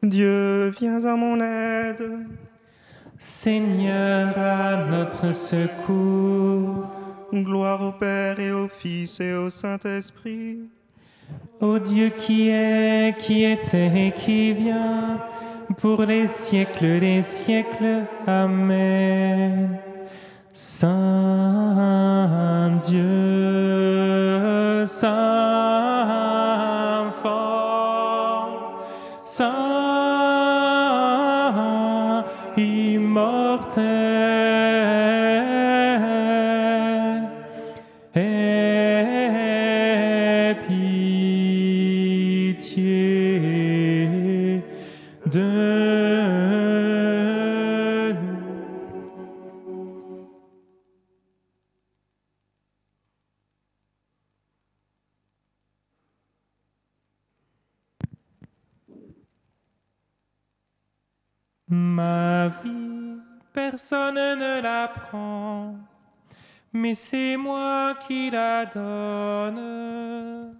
Dieu, viens à mon aide. Seigneur, à notre secours. Gloire au Père et au Fils et au Saint-Esprit. Ô Dieu qui est, qui était et qui vient, pour les siècles des siècles. Amen. Saint Dieu, Saint fort, Saint immortel, aie pitié de nous. Ma vie, personne ne la prend, mais c'est moi qui la donne.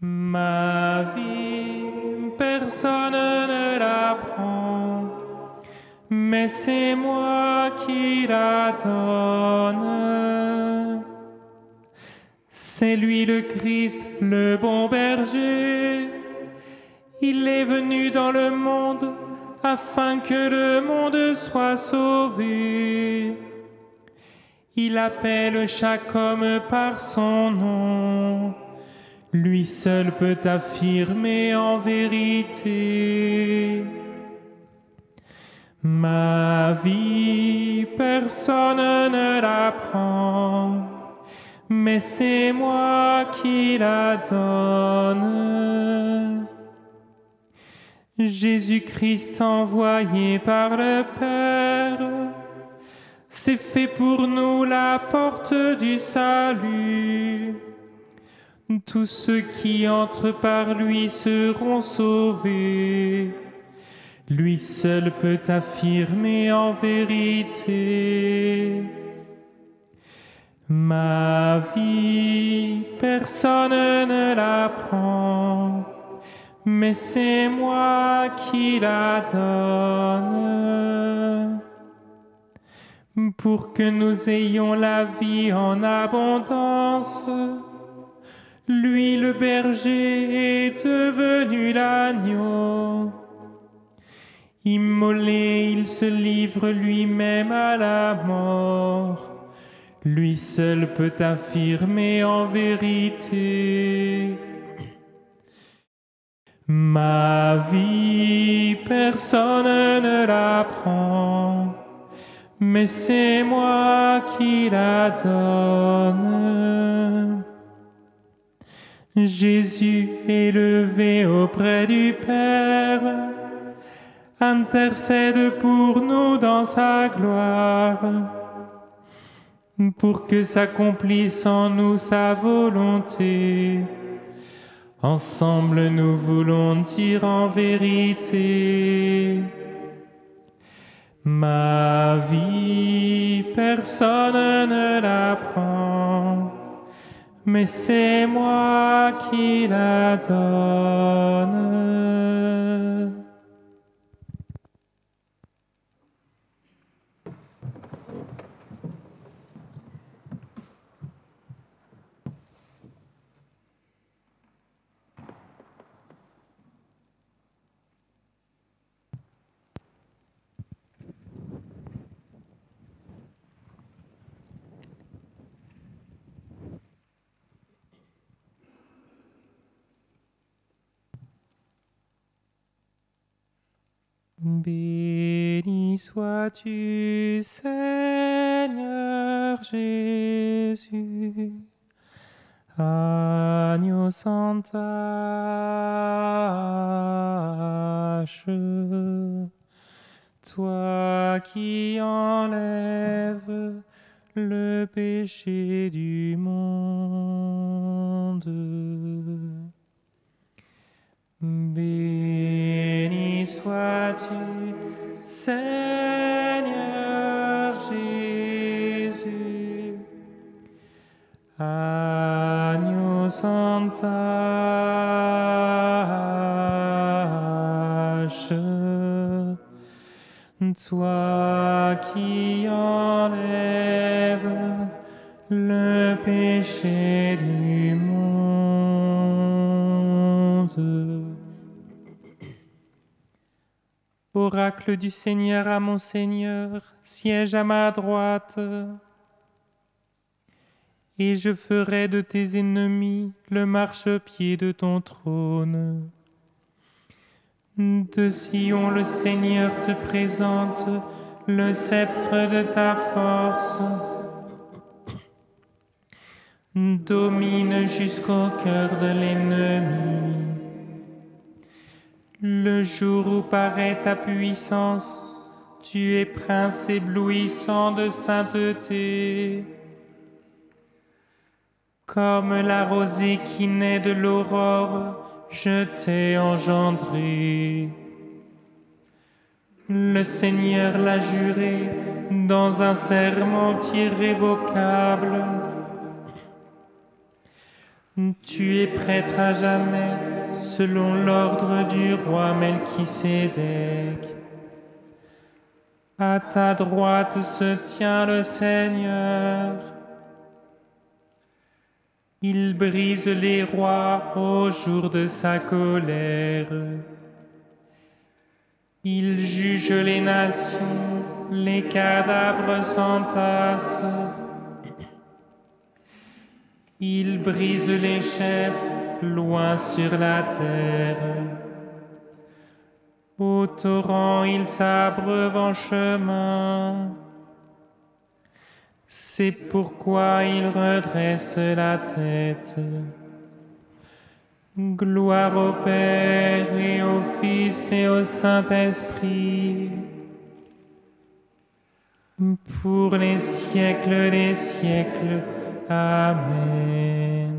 Ma vie, personne ne la prend, mais c'est moi qui la donne. C'est lui le Christ, le bon berger. Il est venu dans le monde afin que le monde soit sauvé. Il appelle chaque homme par son nom. Lui seul peut affirmer en vérité. Ma vie, personne ne la prend, mais c'est moi qui la donne. Jésus-Christ envoyé par le Père, c'est fait pour nous la porte du salut. Tous ceux qui entrent par lui seront sauvés. Lui seul peut affirmer en vérité. Ma vie, personne ne la prend, mais c'est moi qui la donne. Pour que nous ayons la vie en abondance, lui le berger est devenu l'agneau. Immolé, il se livre lui-même à la mort. Lui seul peut affirmer en vérité. Ma vie, personne ne la prend, mais c'est moi qui la donne. Jésus élevé auprès du Père, intercède pour nous dans sa gloire, pour que s'accomplisse en nous sa volonté. Ensemble nous voulons dire en vérité. Ma vie, personne ne la prend, mais c'est moi qui la donne. Béni sois-tu, Seigneur Jésus, agneau sans tache, toi qui enlèves le péché du monde. Béni sois-tu, Seigneur Jésus, agneau sans tache, toi qui enlèves le péché du monde. Oracle du Seigneur à mon Seigneur, siège à ma droite, et je ferai de tes ennemis le marchepied de ton trône. De Sion, le Seigneur te présente le sceptre de ta force. Domine jusqu'au cœur de l'ennemi. Le jour où paraît ta puissance, tu es prince éblouissant de sainteté. Comme la rosée qui naît de l'aurore, je t'ai engendré. Le Seigneur l'a juré dans un serment irrévocable. Tu es prêtre à jamais, selon l'ordre du roi Melchisédek. À ta droite se tient le Seigneur. Il brise les rois au jour de sa colère. Il juge les nations, les cadavres s'entassent. Il brise les chefs loin sur la terre. Au torrent, il s'abreuve en chemin. C'est pourquoi il redresse la tête. Gloire au Père et au Fils et au Saint-Esprit, pour les siècles des siècles. Amen.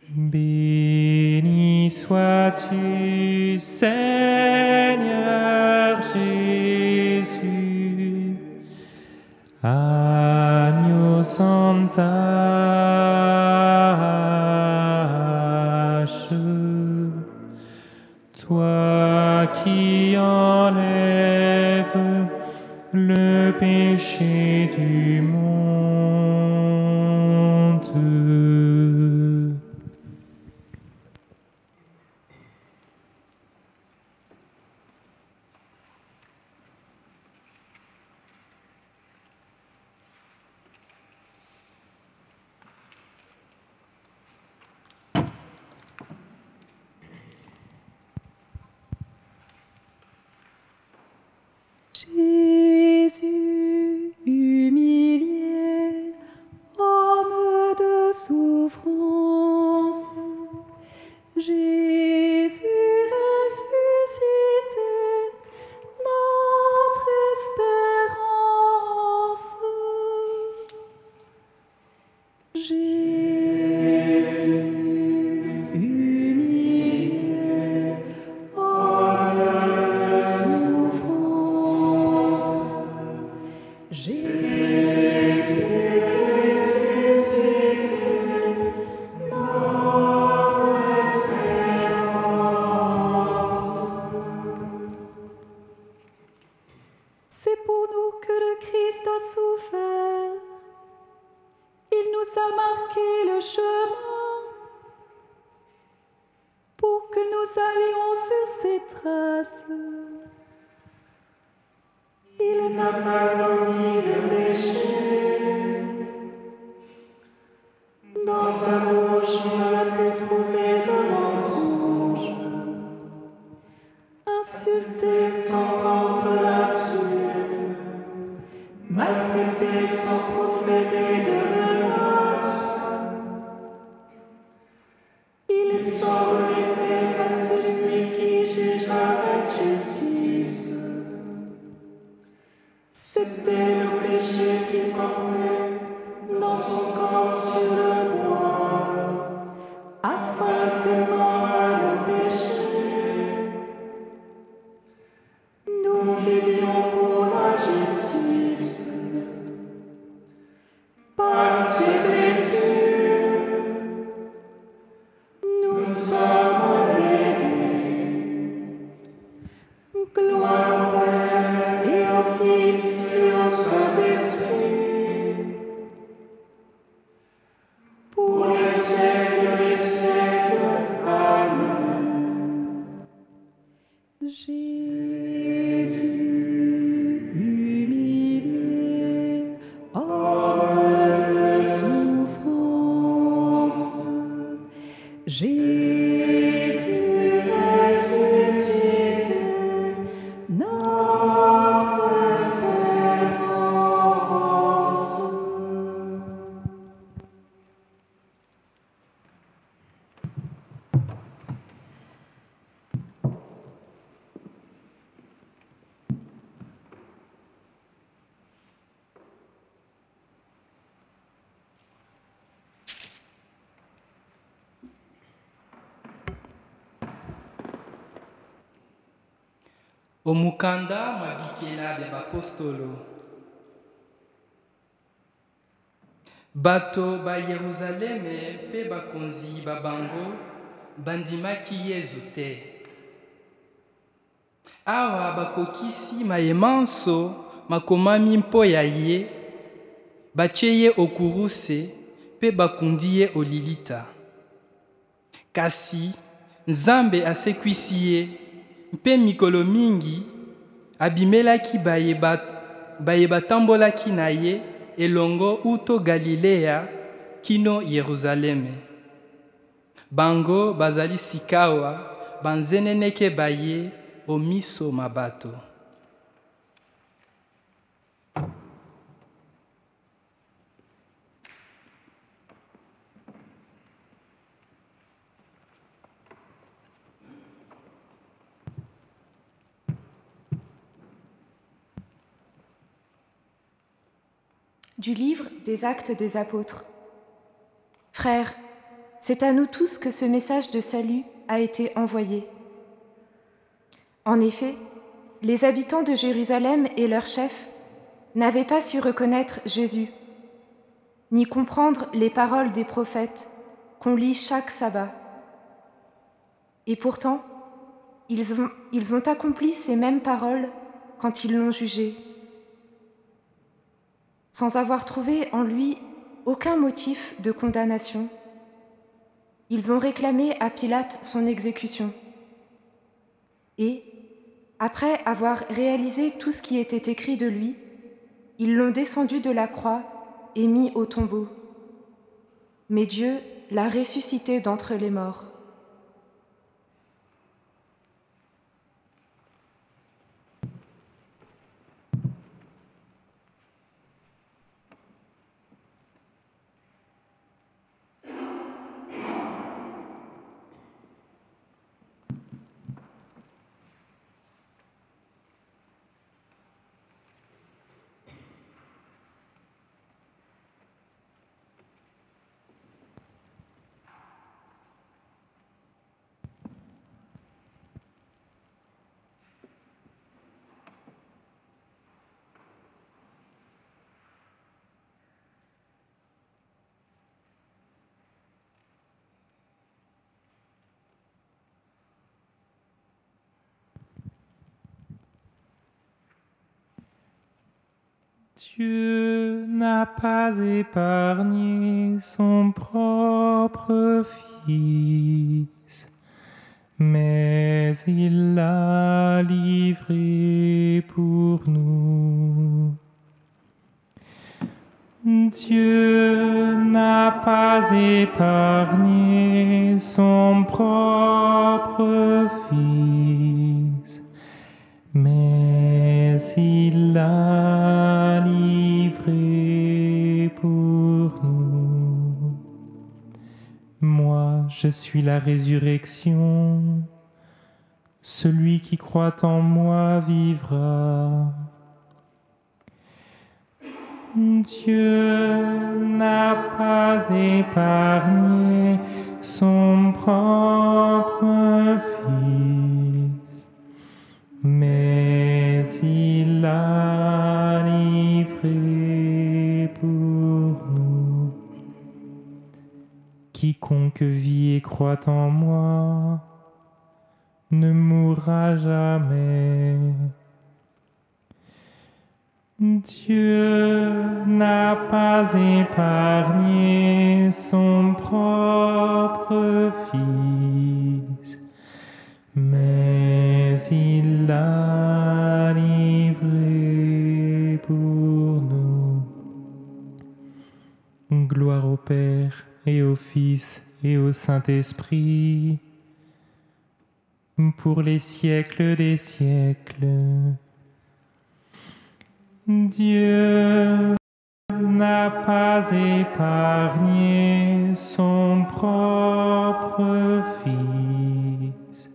Béni sois-tu, Seigneur Jésus, agneau sans tache, toi qui enlèves le péché du monde. Jésus, humilié, homme de souffrance, Jésus ressuscité, notre espérance. Jésus, humilié, homme de souffrance, Jésus ressuscité, notre espérance. C'est pour nous que le Christ a souffert. Il nous a marqué le chemin pour que nous allions sur ses traces. Il n'a pas commis de péché. Dans sa bouche, on n'a pu trouver de mensonge. Insulté sans rendre l'insulte, maltraité sans proférer de menaces. Il s'en remettait à celui qui juge avec justice. C'était nos péchés qu'il portait dans son corps sur le bois, afin que mort à nos péchés, nous vivions pour la justice. Par ses blessures, nous sommes Jésus ressuscité, notre espérance. Omukanda mwabikela bya bapostolo. Bato ba Yerusaleme pe bakonzi babango bandimaki Yezu te. Awa bakokisi mayemanso makomami mpo ya ye, batie ye okuruse pe bakundi ye olilita. Kasi Nzambe asekwisi ye mpe mikolo mingi abimelaki baye batambolaki na ye elongo uto Galilea kino Yerusaleme. Bango bazali sikawa banzeneneke baye omiso mabato. Du livre des Actes des Apôtres. Frères, c'est à nous tous que ce message de salut a été envoyé. En effet, les habitants de Jérusalem et leurs chefs n'avaient pas su reconnaître Jésus, ni comprendre les paroles des prophètes qu'on lit chaque sabbat. Et pourtant, ils ont accompli ces mêmes paroles quand ils l'ont jugé, sans avoir trouvé en lui aucun motif de condamnation. Ils ont réclamé à Pilate son exécution. Et, après avoir réalisé tout ce qui était écrit de lui, ils l'ont descendu de la croix et mis au tombeau. Mais Dieu l'a ressuscité d'entre les morts. Dieu n'a pas épargné son propre Fils, mais il l'a livré pour nous. Dieu n'a pas épargné son propre Fils, mais il l'a livré pour nous. Moi, je suis la résurrection. Celui qui croit en moi vivra. Dieu n'a pas épargné son propre Fils, mais il l'a livré pour nous. Quiconque vit et croit en moi ne mourra jamais. Dieu n'a pas épargné son propre Fils, mais il l'a livré pour nous. Gloire au Père et au Fils et au Saint-Esprit, pour les siècles des siècles. Dieu n'a pas épargné son propre Fils,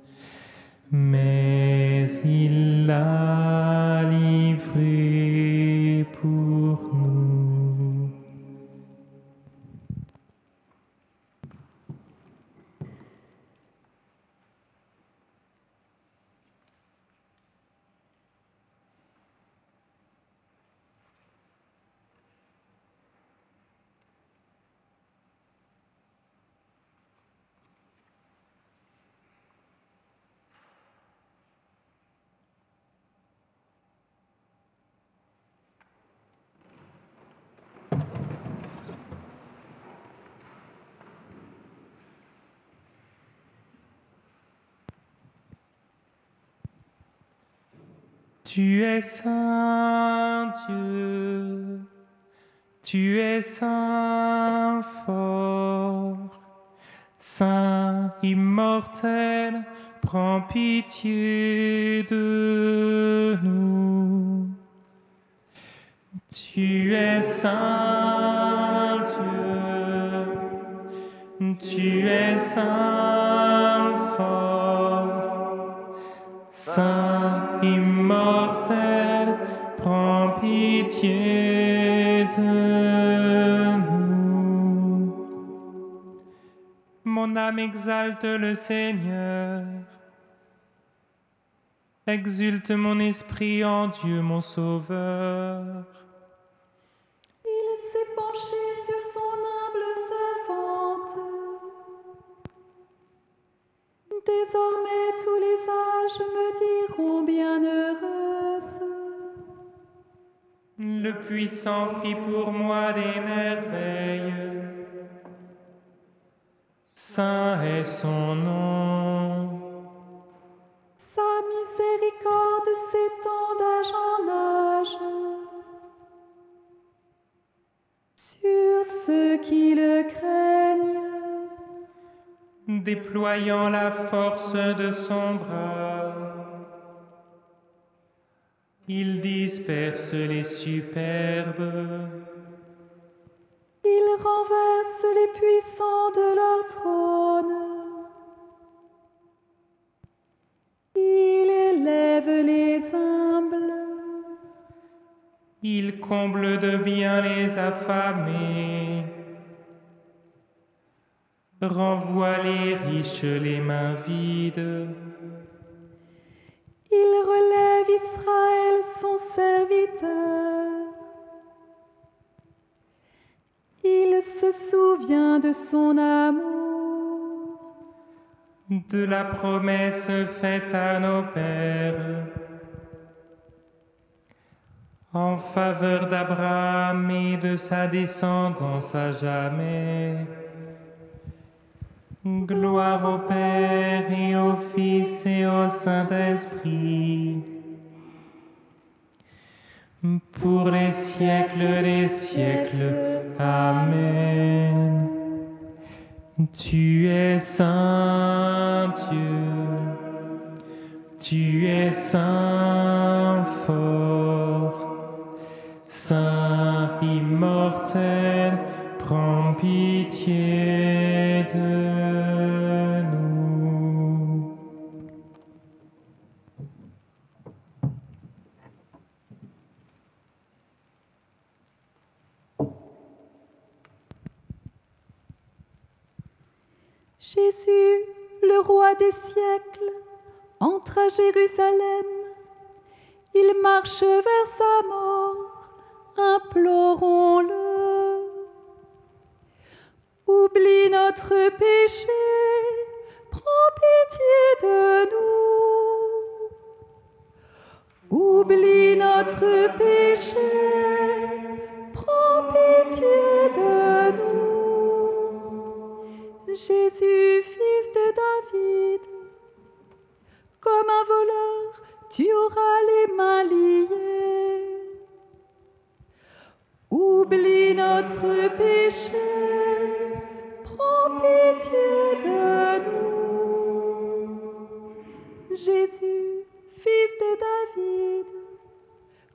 mais il l'a livré pour nous. Tu es saint Dieu, tu es saint fort, saint immortel, prends pitié de nous. Tu es saint Dieu, tu es saint fort, saint immortel, prends pitié de nous. Mon âme exalte le Seigneur, exulte mon esprit en Dieu mon Sauveur. Il s'est penché sur son humble servante. Désormais tous les âges me diront bienheureuse. Le Puissant fit pour moi des merveilles. Saint est son nom. Sa miséricorde s'étend d'âge en âge sur ceux qui le craignent. Déployant la force de son bras, il disperse les superbes. Il renverse les puissants de leur trône. Il élève les humbles. Il comble de bien les affamés, renvoie les riches les mains vides. Il relève Israël son serviteur. Il se souvient de son amour. De la promesse faite à nos pères, en faveur d'Abraham et de sa descendance à jamais. Gloire au Père et au Fils et au Saint-Esprit, pour les siècles des siècles. Amen. Tu es saint Dieu, tu es saint fort, saint immortel, prends pitié de nous. Jésus, le roi des siècles, entre à Jérusalem. Il marche vers sa mort, implorons-le. Oublie notre péché, prends pitié de nous. Oublie notre péché, prends pitié de nous. Jésus, fils de David, comme un voleur, tu auras les mains liées. Oublie notre péché, prends prends pitié de nous. Jésus, fils de David,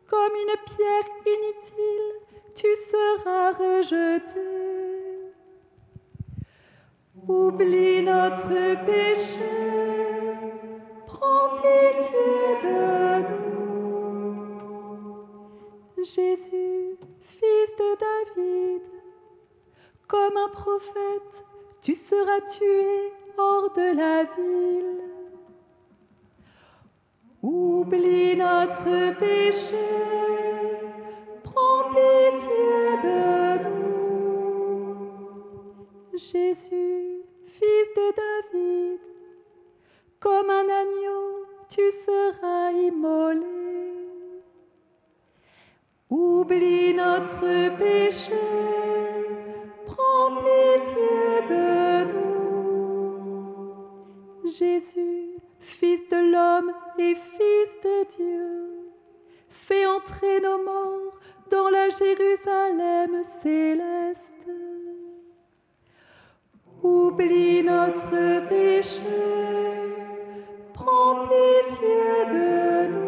comme une pierre inutile, tu seras rejeté. Oublie notre péché, prends pitié de nous. Jésus, fils de David, comme un prophète, tu seras tué hors de la ville. Oublie notre péché, prends pitié de nous. Jésus, fils de David, comme un agneau, tu seras immolé. Oublie notre péché, prends pitié de nous. Jésus, Fils de l'homme et Fils de Dieu, fais entrer nos morts dans la Jérusalem céleste. Oublie notre péché, prends pitié de nous.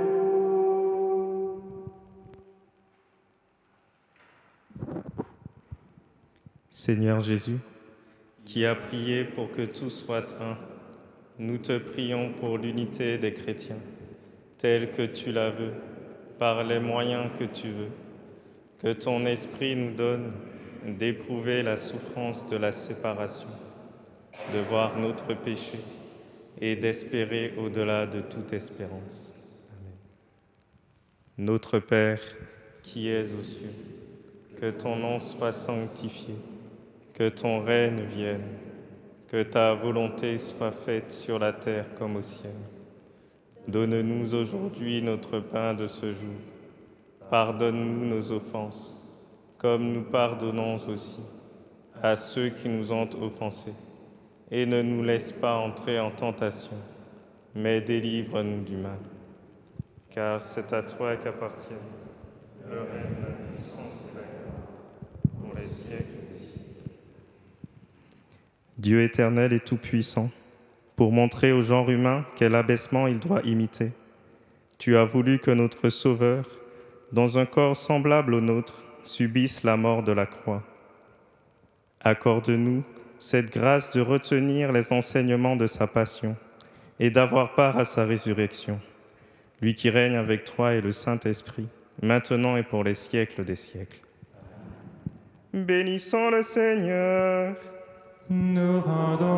Seigneur Jésus, qui a prié pour que tout soit un, nous te prions pour l'unité des chrétiens, telle que tu la veux, par les moyens que tu veux. Que ton esprit nous donne d'éprouver la souffrance de la séparation, de voir notre péché et d'espérer au-delà de toute espérance. Amen. Notre Père, qui es aux cieux, que ton nom soit sanctifié, que ton règne vienne, que ta volonté soit faite sur la terre comme au ciel. Donne-nous aujourd'hui notre pain de ce jour. Pardonne-nous nos offenses, comme nous pardonnons aussi à ceux qui nous ont offensés. Et ne nous laisse pas entrer en tentation, mais délivre-nous du mal. Car c'est à toi qu'appartiennent le règne, la puissance et la gloire, pour les siècles des siècles. Dieu éternel et tout-puissant, pour montrer au genre humain quel abaissement il doit imiter, tu as voulu que notre Sauveur, dans un corps semblable au nôtre, subisse la mort de la croix. Accorde-nous cette grâce de retenir les enseignements de sa passion et d'avoir part à sa résurrection, lui qui règne avec toi et le Saint-Esprit, maintenant et pour les siècles des siècles. Bénissons le Seigneur. Nous rendons